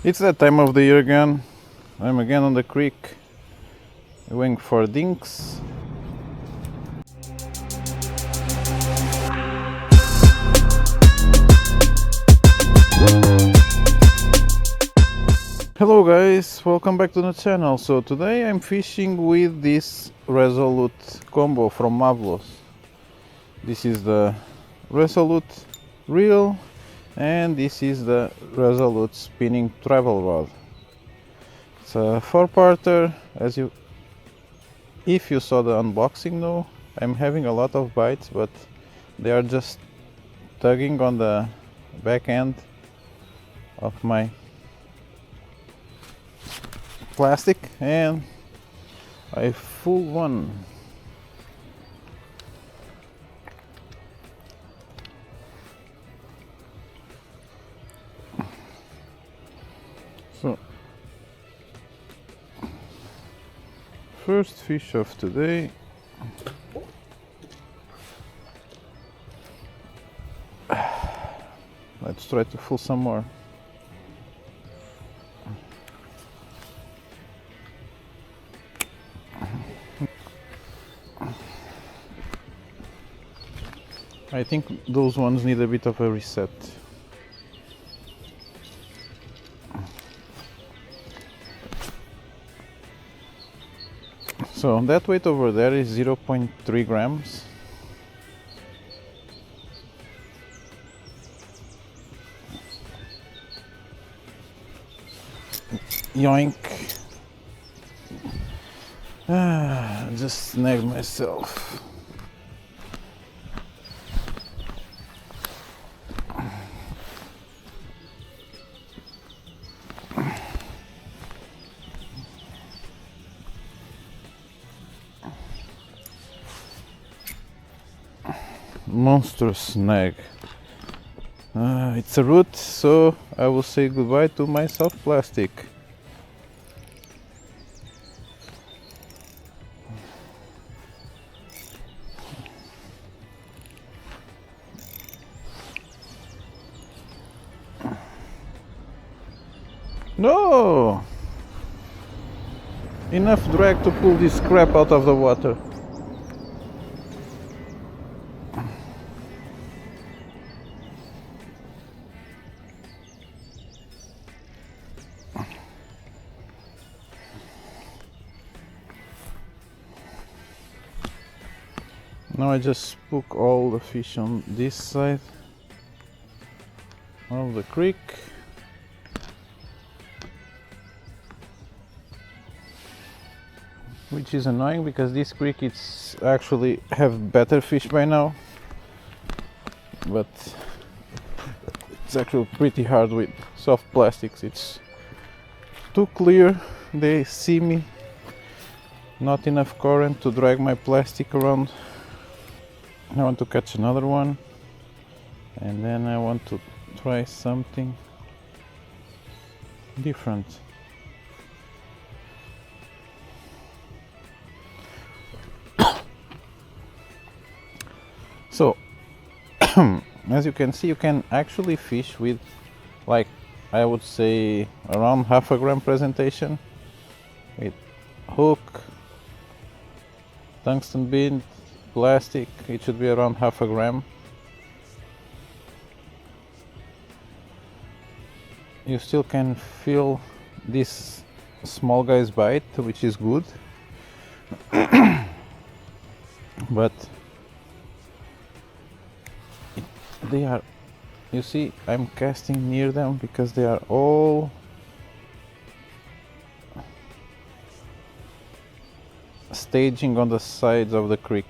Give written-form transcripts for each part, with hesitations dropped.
It's that time of the year again. I'm again on the creek, going for dinks. Hello guys, welcome back to the channel. So today I'm fishing with this Resolute combo from Mavllos. This is the Resolute reel and this is the Resolute spinning travel rod. It's a 4-parter. If you saw the unboxing now, I'm having a lot of bites, but they are just tugging on the back end of my plastic, and I fooled one. So first fish of today. Let's try to fool some more. I think those ones need a bit of a reset. So that weight over there is 0.3 grams. Yoink! Just snagged myself. Monstrous snag. It's a root, so I will say goodbye to my soft plastic. No! Enough drag to pull this crap out of the water. Now I just spook all the fish on this side of the creek. Which is annoying because this creek it's actually have better fish by now. But it's actually pretty hard with soft plastics. It's too clear, they see me. Not enough current to drag my plastic around. I want to catch another one, and then I want to try something different. So, as you can see, you can actually fish with, like, I would say around half a gram presentation with hook, tungsten bead, plastic. It should be around half a gram. You still can feel this small guy's bite, which is good. But they are, you see, I'm casting near them because they are all staging on the sides of the creek,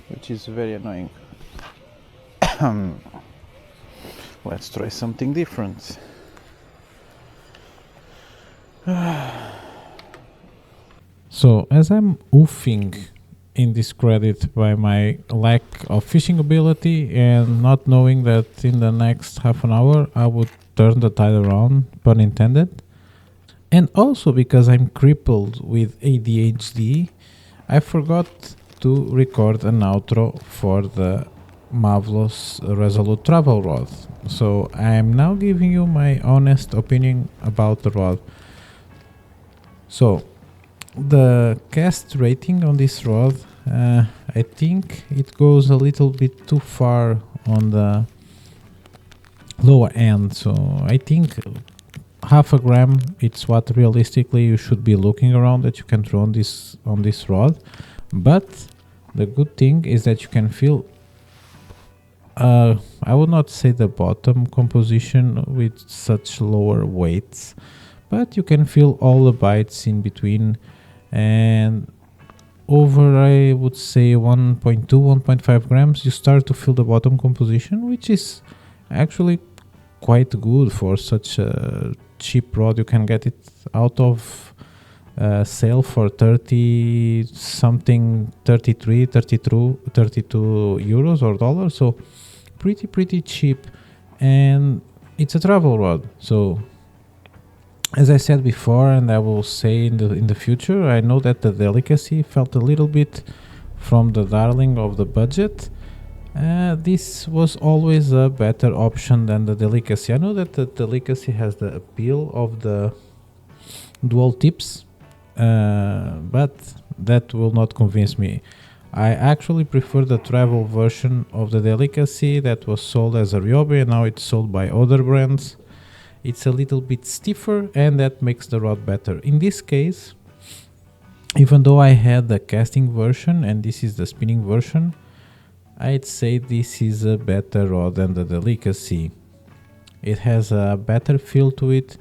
which is very annoying. Let's try something different. So as I'm oofing in discredit by my lack of fishing ability and not knowing that in the next half an hour I would turn the tide around, pun intended, and also because I'm crippled with ADHD, I forgot to record an outro for the Mavllos Resolute Travel rod. So I am now giving you my honest opinion about the rod. So the cast rating on this rod, I think it goes a little bit too far on the lower end. So I think half a gram, it's what realistically you should be looking around that you can throw on this rod. But the good thing is that you can feel, I would not say the bottom composition with such lower weights, but you can feel all the bites in between, and over, I would say 1.2, 1.5 grams, you start to feel the bottom composition, which is actually quite good for such a cheap rod. You can get it out of sale for 30 something, 33, 32 euros or dollars, so pretty cheap, and it's a travel rod. So as I said before, and I will say in the future, I know that the Delicacy felt a little bit from the darling of the budget. This was always a better option than the Delicacy. I know that the Delicacy has the appeal of the dual tips, but that will not convince me. I actually prefer the travel version of the Delicacy that was sold as a Ryobi, and now it's sold by other brands. It's a little bit stiffer, and that makes the rod better. In this case, even though I had the casting version and this is the spinning version, I'd say this is a better rod than the Delicacy. It has a better feel to it.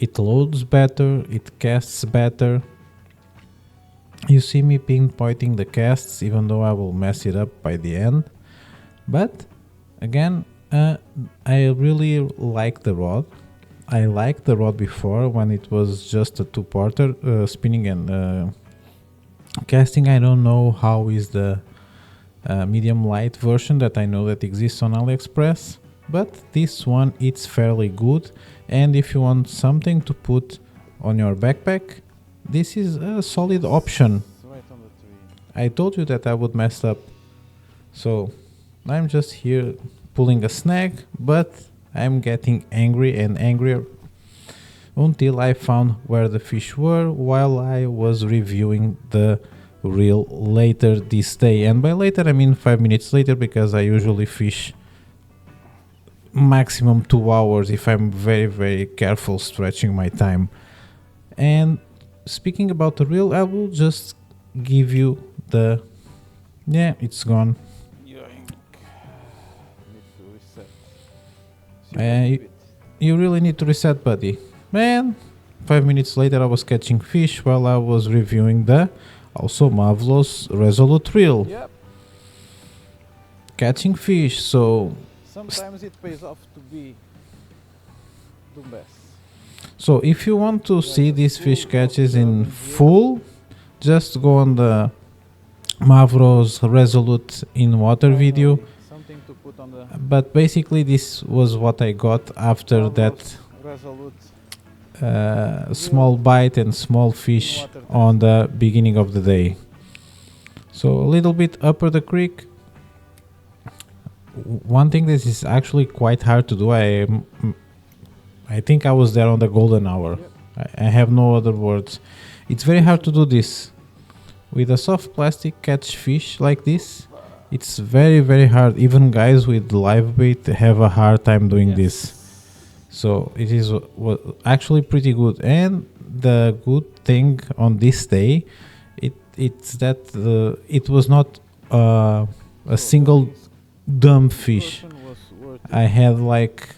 It loads better, it casts better. You see me pinpointing the casts, even though I will mess it up by the end. But again, I really like the rod. I liked the rod before when it was just a two-parter, spinning and casting. I don't know how is the medium light version that I know that exists on AliExpress, but this one, it's fairly good. And if you want something to put on your backpack, this is a solid option. Right on the tree. I told you that I would mess up, so I'm just here pulling a snag, but I'm getting angry and angrier until I found where the fish were while I was reviewing the reel later this day. And by later I mean 5 minutes later, because I usually fish maximum 2 hours if I'm very careful stretching my time. And speaking about the reel, I will just give you the... yeah, it's gone. You really need to reset, buddy. Man, 5 minutes later I was catching fish while I was reviewing the also Mavllos Resolute reel. Yep. Catching fish, so sometimes it pays off to be the best. So if you want to see these fish catches in full, just go on the Mavllos Resolute in water video. Something to put on the But basically this was what I got after that Resolute small bite and small fish on the beginning of the day. So a little bit upper the creek. One thing that is actually quite hard to do, I think I was there on the golden hour. I have no other words. It's very hard to do this. With a soft plastic catch fish like this, it's very hard. Even guys with live bait have a hard time doing this. So it is actually pretty good. And the good thing on this day, it's that it was not a single dumb fish. I had like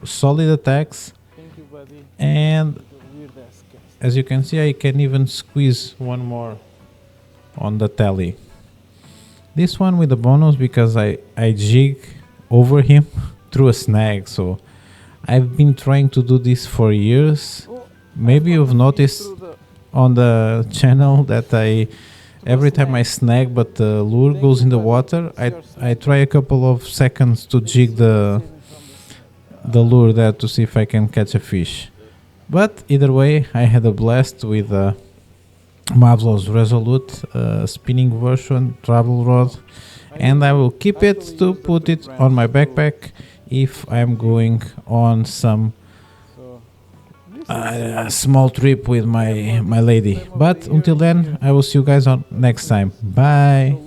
solid attacks, and as you can see, I can even squeeze one more on the tally. This one with the bonus because I jig over him through a snag. So I've been trying to do this for years. Maybe you've noticed on the channel that every time I snag but the lure goes in the water, I try a couple of seconds to jig the lure there to see if I can catch a fish. But either way, I had a blast with Mavllos Resolute spinning version travel rod, and I will keep it to put it on my backpack if I'm going on some small trip with my lady. But until then, I will see you guys on next time. Bye.